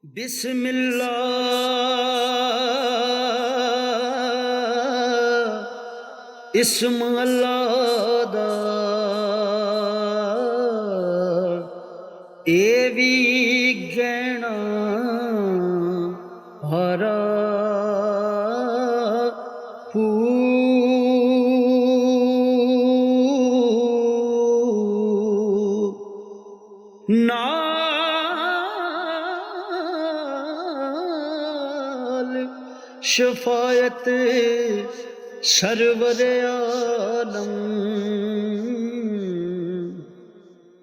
बिस्मिल्लाह इस्म अल्लाह दा A V गहना हरा नाल शफायत सरवर आलम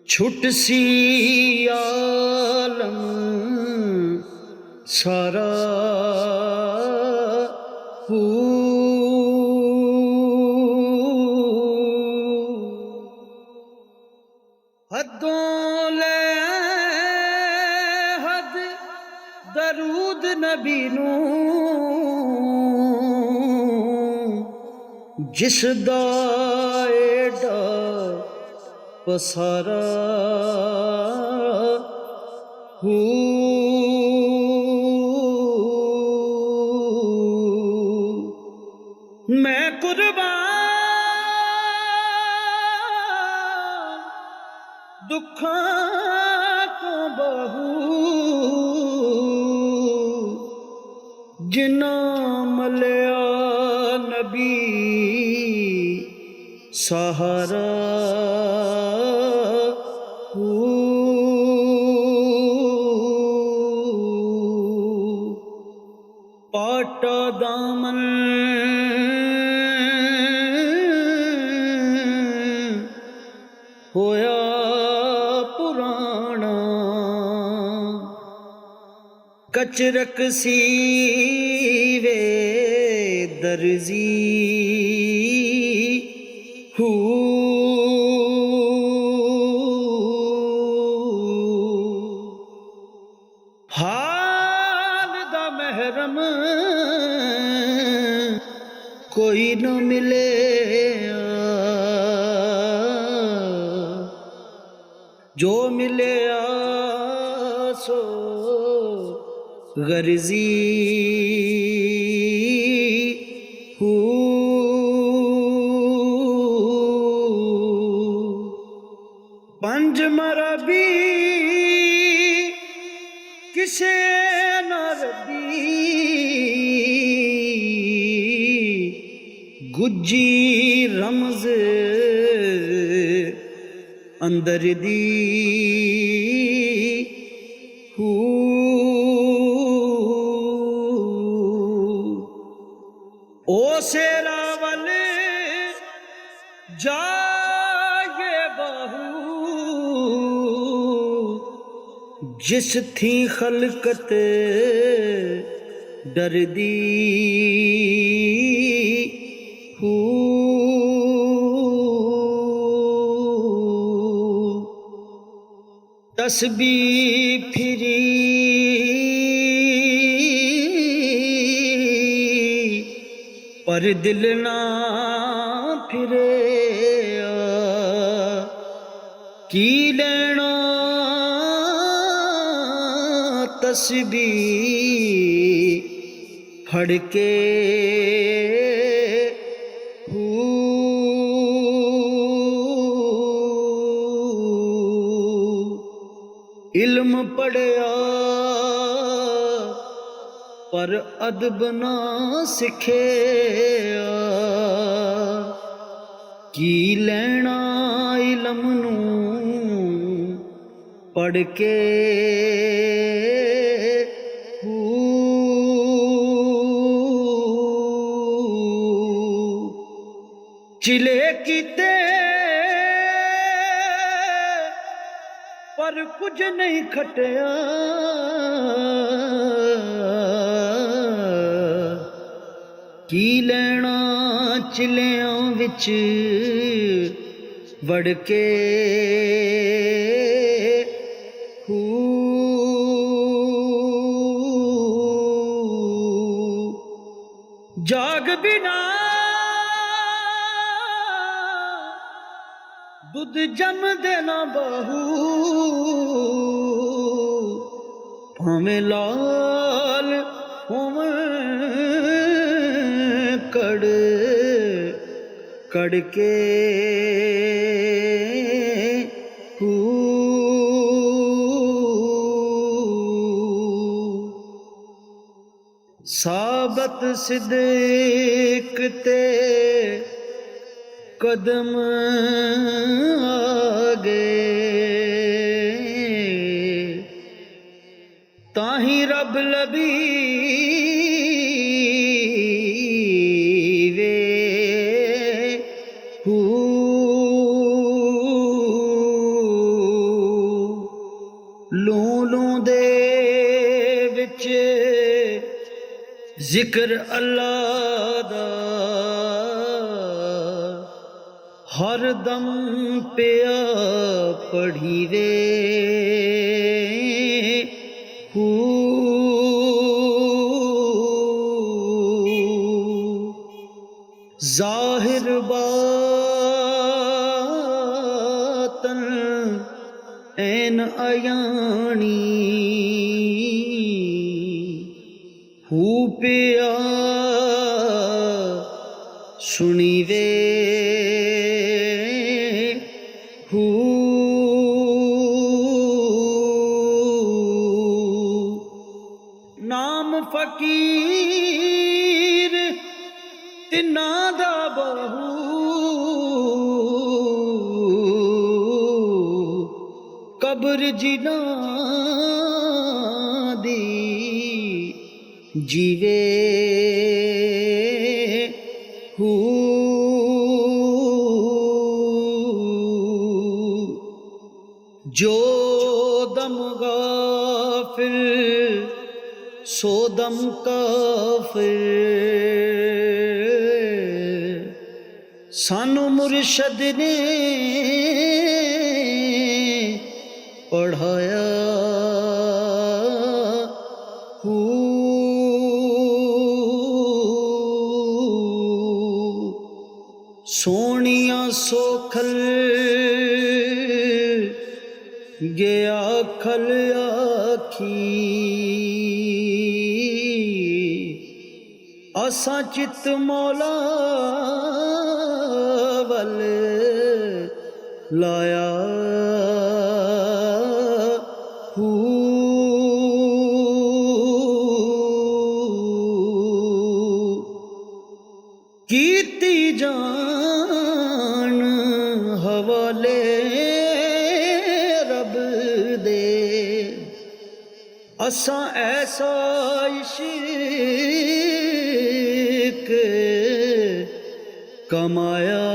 छुट सी आलम सारा हदों ले हद दरूद नबी नू जिस दा एडा पसारा मैं कुर्बान दुखां तो बहु जिन्ना मलिया नबी सहारा पाटा दामन होया पुराना कचरक सीवे दर्जी हाल दा महरम कोई न मिले जो मिले सो गर्जी पंज मरबी किसे न रबी गुज्जी रमज अंदर दी ओ सेरा वल जागे बहू जिस थी खलकत डरदी तस्बीह फिरी पर दिल ना फिरे की लेना तस्बीह फड़ के इल्म पढ़या पर अदब ना सिखे की लेना इल्म नू पढ़ के चिले कीते पर कुछ नहीं खटिया की लेना चिलियां विच वड़ के जाग बिना दूध जम देना बहू भावें लाल होवे कड़ कड़ के साबत सिद्दीक ते कदम आगे ताही रब लभी वे लूं लूं दे विच जिक्र अल्लाह दा हर दम पिया पढ़ी वे जाहिर बातन ऐन अयानी हू पिया सुनी वे नाम फकीर तिन्ना दा बहु कब्र जिना दी जीवे जो दम गाफिल सो दम काफिर सानू मुर्शद ने पढ़ाया सोनिया सोखल गया खल आखी आसा चित मौला वल लाया कीती जान हवाले रब दे असा ऐसा इश्क कमाया